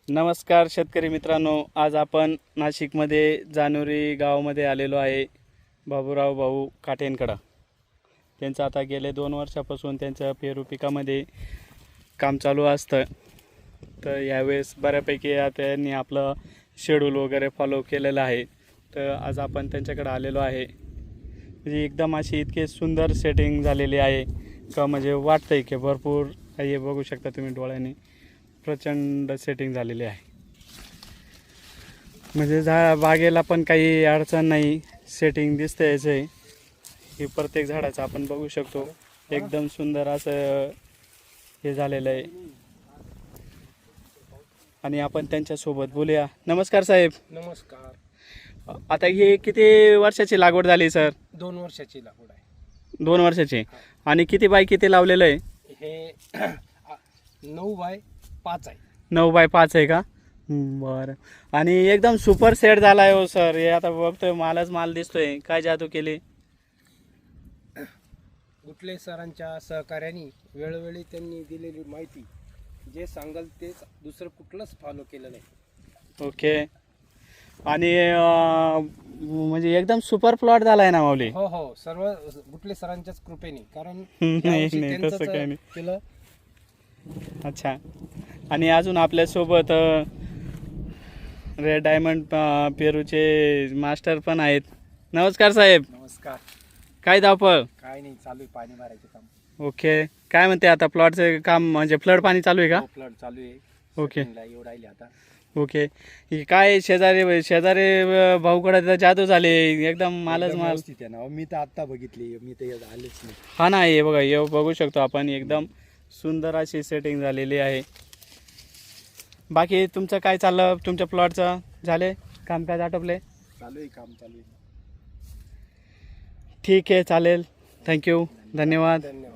नमस्कार शेतकरी मित्रांनो, आज आपण नाशिकमध्ये जानोरी गावामध्ये आलेलो आहे. बाबूराव भाऊ काटेंकडं त्यांचं आता गेले 2 वर्षापासून त्यांच्या पेरू पिकामध्ये काम चालू असतं. तर यावेळेस बऱ्यापैकी आता यांनी आपलं शेड्यूल वगैरे फॉलो केलेलं आहे. तर आज आपण त्यांच्याकडे आलेलो आहे. म्हणजे एकदम अशी इतके सुंदर सेटिंग झालेली आहे का म्हणजे वाटतंय की भरपूर हे बघू शकता तुम्ही डोळ्याने, प्रचंड सेटिंग झालेली आहे. म्हणजे बागेला पण काही अडचण नाही, सेटिंग दिसतं याचं आहे. हे प्रत्येक झाडाचं आपण बघू शकतो, एकदम सुंदर असं हे झालेलं आहे. आणि आपण त्यांच्यासोबत बोलूया. नमस्कार साहेब. नमस्कार. आता हे किती वर्षाची लागवड झाली सर? 2 वर्षाची लागवड आहे. 2 वर्षाची. आणि किती बाय किती लावलेलं आहे? हे 9x5 आहे. 9x5 आहे का? बरं. आणि एकदम सुपर सेट झाला आहे हो सर. हे आता बघतोय मालच माल दिसतोय. काय जादू केली? गुटले सरांच्या सहकार्याने वेळोवेळी त्यांनी दिलेली माहिती, जे सांगाल तेच, दुसरं कुठलंच फॉलो केलं नाही. ओके. आणि म्हणजे एकदम सुपर प्लॉट झाला आहे ना माऊली? हो हो, सर्व गुटले सरांच्याच कृपेने. कारण नाही यावर्षी नाही, तसं काही नाही. केलं. अच्छा. आणि अजून आपल्यासोबत रेड डायमंड पेरूचे मास्टर पण आहेत. नमस्कार साहेब. नमस्कार. काय धावपळ? काय नाही, चालू आहे पाणी भरायचं काम. ओके. काय म्हणते आता प्लॉटचं काम? म्हणजे फ्लड पाणी चालू आहे का? फ्लड चालू आहे. ओके. एवढं राहिले आता. ओके. ही काय शेजारी भाऊकडे तर जादू झाले, एकदम मालच माल. मी तर आत्ता बघितली, मी तर आलेच नाही. हा ना, हे बघा, हे बघू शकतो आपण, एकदम सुंदर अशी सेटिंग झालेली आहे. बाकी तुमचं काय चाललं? तुमच्या प्लॉटचं झाले कामकाज आटोपले? चालू आहे, काम चालू आहे. ठीक आहे, चालेल. थँक्यू, धन्यवाद. धन्यवाद.